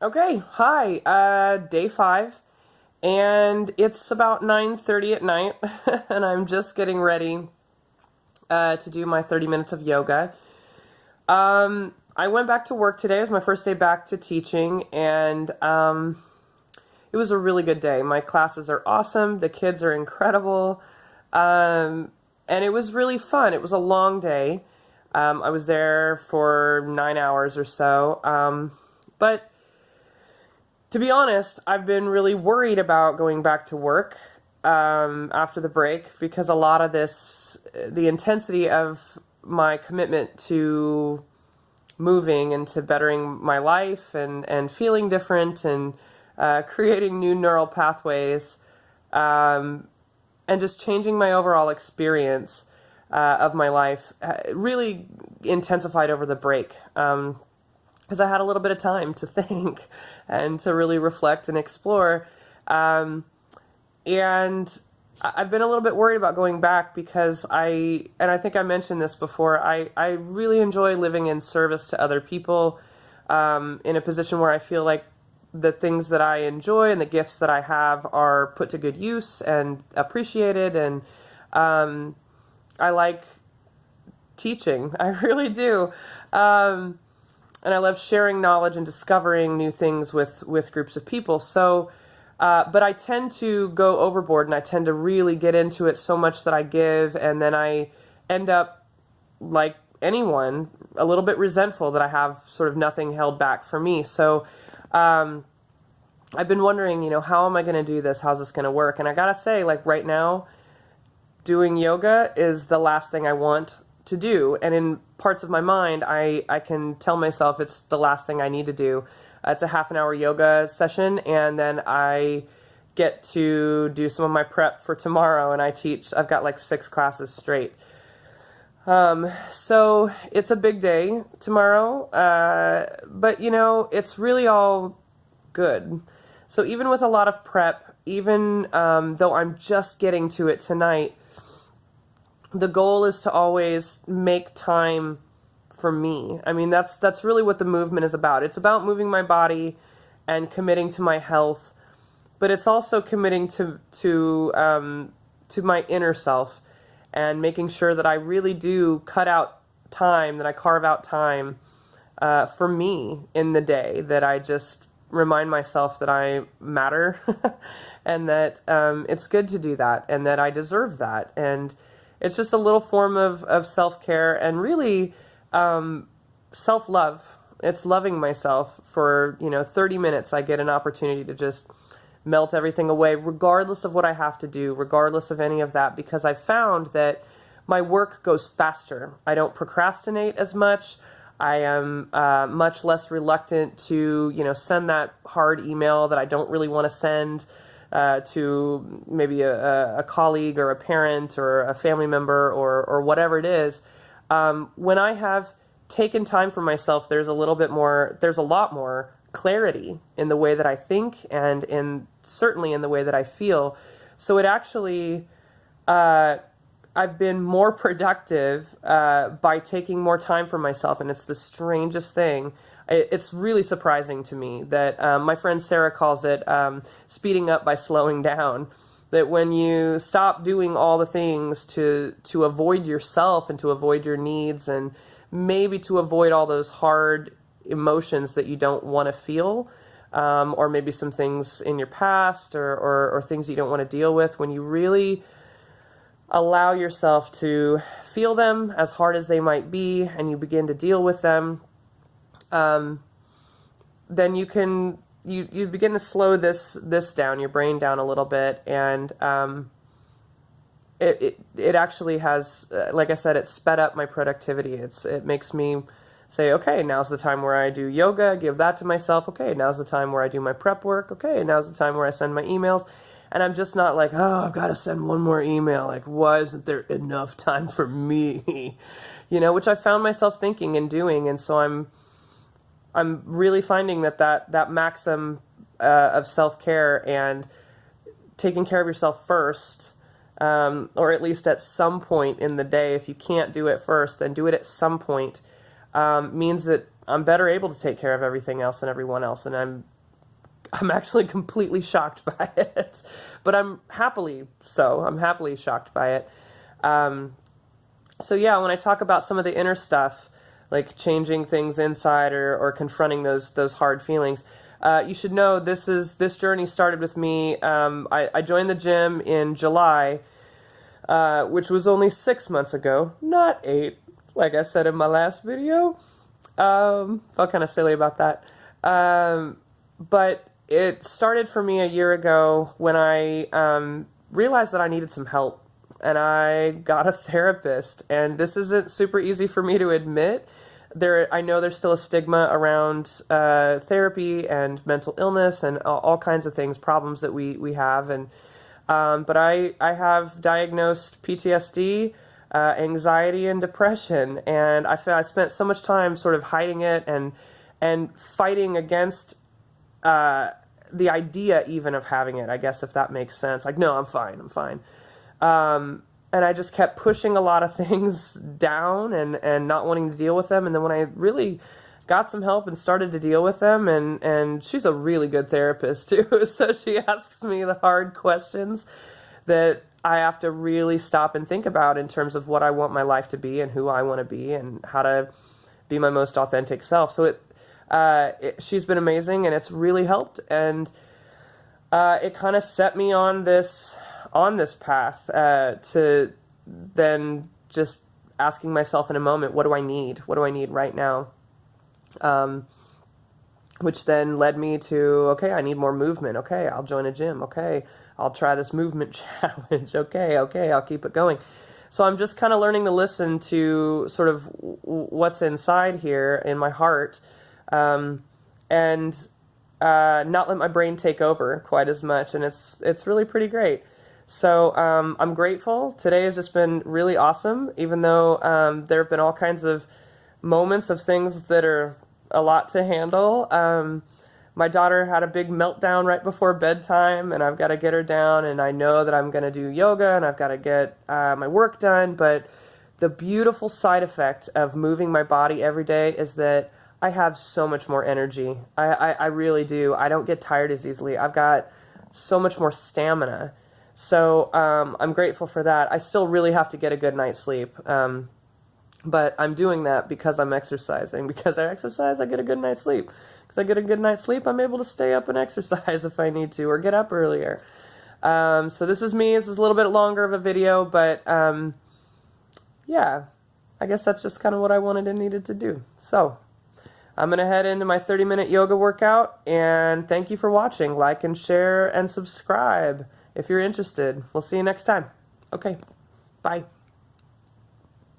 Okay, hi, day 5, and it's about 9:30 at night, and I'm just getting ready to do my 30 minutes of yoga. I went back to work today. It was my first day back to teaching, and it was a really good day. My classes are awesome, the kids are incredible, and it was really fun. It was a long day. I was there for 9 hours or so, but to be honest, I've been really worried about going back to work after the break because a lot of the intensity of my commitment to moving and to bettering my life and feeling different and creating new neural pathways and just changing my overall experience of my life really intensified over the break. Because I had a little bit of time to think and to really reflect and explore. And I've been a little bit worried about going back because and I think I mentioned this before, I really enjoy living in service to other people in a position where I feel like the things that I enjoy and the gifts that I have are put to good use and appreciated. And I like teaching. I really do. And I love sharing knowledge and discovering new things with groups of people. So, but I tend to go overboard and I tend to really get into it so much that I give, and then I end up, like anyone, a little bit resentful that I have sort of nothing held back for me. So, I've been wondering, how am I going to do this? How's this going to work? And I gotta say, like right now, doing yoga is the last thing I want to do, and in parts of my mind I can tell myself it's the last thing I need to do. It's a half an hour yoga session, and then I get to do some of my prep for tomorrow, and I've got like 6 classes straight. So it's a big day tomorrow, but it's really all good. So even with a lot of prep, even though I'm just getting to it tonight, the goal is to always make time for me. I mean, that's really what the movement is about. It's about moving my body and committing to my health, but it's also committing to my inner self and making sure that I really do cut out time, that I carve out time for me in the day, that I just remind myself that I matter and that it's good to do that and that I deserve that. And it's just a little form of self-care and really self-love. It's loving myself for, 30 minutes. I get an opportunity to just melt everything away, regardless of what I have to do, regardless of any of that, because I found that my work goes faster. I don't procrastinate as much. I am much less reluctant to, send that hard email that I don't really want to send to maybe a colleague or a parent or a family member or whatever it is. When I have taken time for myself, there's a lot more clarity in the way that I think and certainly in the way that I feel. So it actually, I've been more productive by taking more time for myself, and it's the strangest thing. It's really surprising to me that my friend Sarah calls it speeding up by slowing down. That when you stop doing all the things to avoid yourself and to avoid your needs and maybe to avoid all those hard emotions that you don't want to feel, or maybe some things in your past or things you don't want to deal with, when you really allow yourself to feel them as hard as they might be and you begin to deal with them, then you begin to slow this down, your brain down a little bit, and it actually has, like I said, it sped up my productivity. It makes me say, okay, now's the time where I do yoga, give that to myself. Okay, now's the time where I do my prep work. Okay, now's the time where I send my emails. And I'm just not like, oh, I've got to send one more email. Like, why isn't there enough time for me? Which I found myself thinking and doing. And so I'm really finding that maxim of self-care and taking care of yourself first, or at least at some point in the day. If you can't do it first, then do it at some point, means that I'm better able to take care of everything else and everyone else, and I'm actually completely shocked by it, but I'm happily shocked by it. So yeah, when I talk about some of the inner stuff, like changing things inside or confronting those hard feelings, you should know this journey started with me. I joined the gym in July, which was only 6 months ago, not 8, like I said in my last video. Felt kind of silly about that. But it started for me a year ago when I realized that I needed some help, and I got a therapist. And this isn't super easy for me to admit. I know there's still a stigma around therapy and mental illness and all kinds of things, problems that we have. And but I have diagnosed PTSD, anxiety, and depression, and I spent so much time sort of hiding it and fighting against the idea even of having it, I guess, if that makes sense. Like, no, I'm fine. And I just kept pushing a lot of things down and not wanting to deal with them. And then when I really got some help and started to deal with them, and she's a really good therapist too, so she asks me the hard questions that I have to really stop and think about in terms of what I want my life to be and who I want to be and how to be my most authentic self. So she's been amazing, and it's really helped, and it kind of set me on this path to then just asking myself in a moment, what do I need? What do I need right now? Which then led me to, okay, I need more movement. Okay, I'll join a gym. Okay, I'll try this movement challenge. Okay, I'll keep it going. So I'm just kind of learning to listen to sort of what's inside here in my heart, and not let my brain take over quite as much. And it's really pretty great. So I'm grateful. Today has just been really awesome, even though there have been all kinds of moments of things that are a lot to handle. My daughter had a big meltdown right before bedtime, and I've got to get her down, and I know that I'm going to do yoga, and I've got to get my work done, but the beautiful side effect of moving my body every day is that I have so much more energy. I really do. I don't get tired as easily. I've got so much more stamina. So I'm grateful for that. I still really have to get a good night's sleep. But I'm doing that because I'm exercising. Because I exercise, I get a good night's sleep. Because I get a good night's sleep, I'm able to stay up and exercise if I need to, or get up earlier. So this is me. This is a little bit longer of a video, but yeah, I guess that's just kind of what I wanted and needed to do. So I'm going to head into my 30-minute yoga workout, and thank you for watching. Like and share and subscribe if you're interested. We'll see you next time. Okay, bye.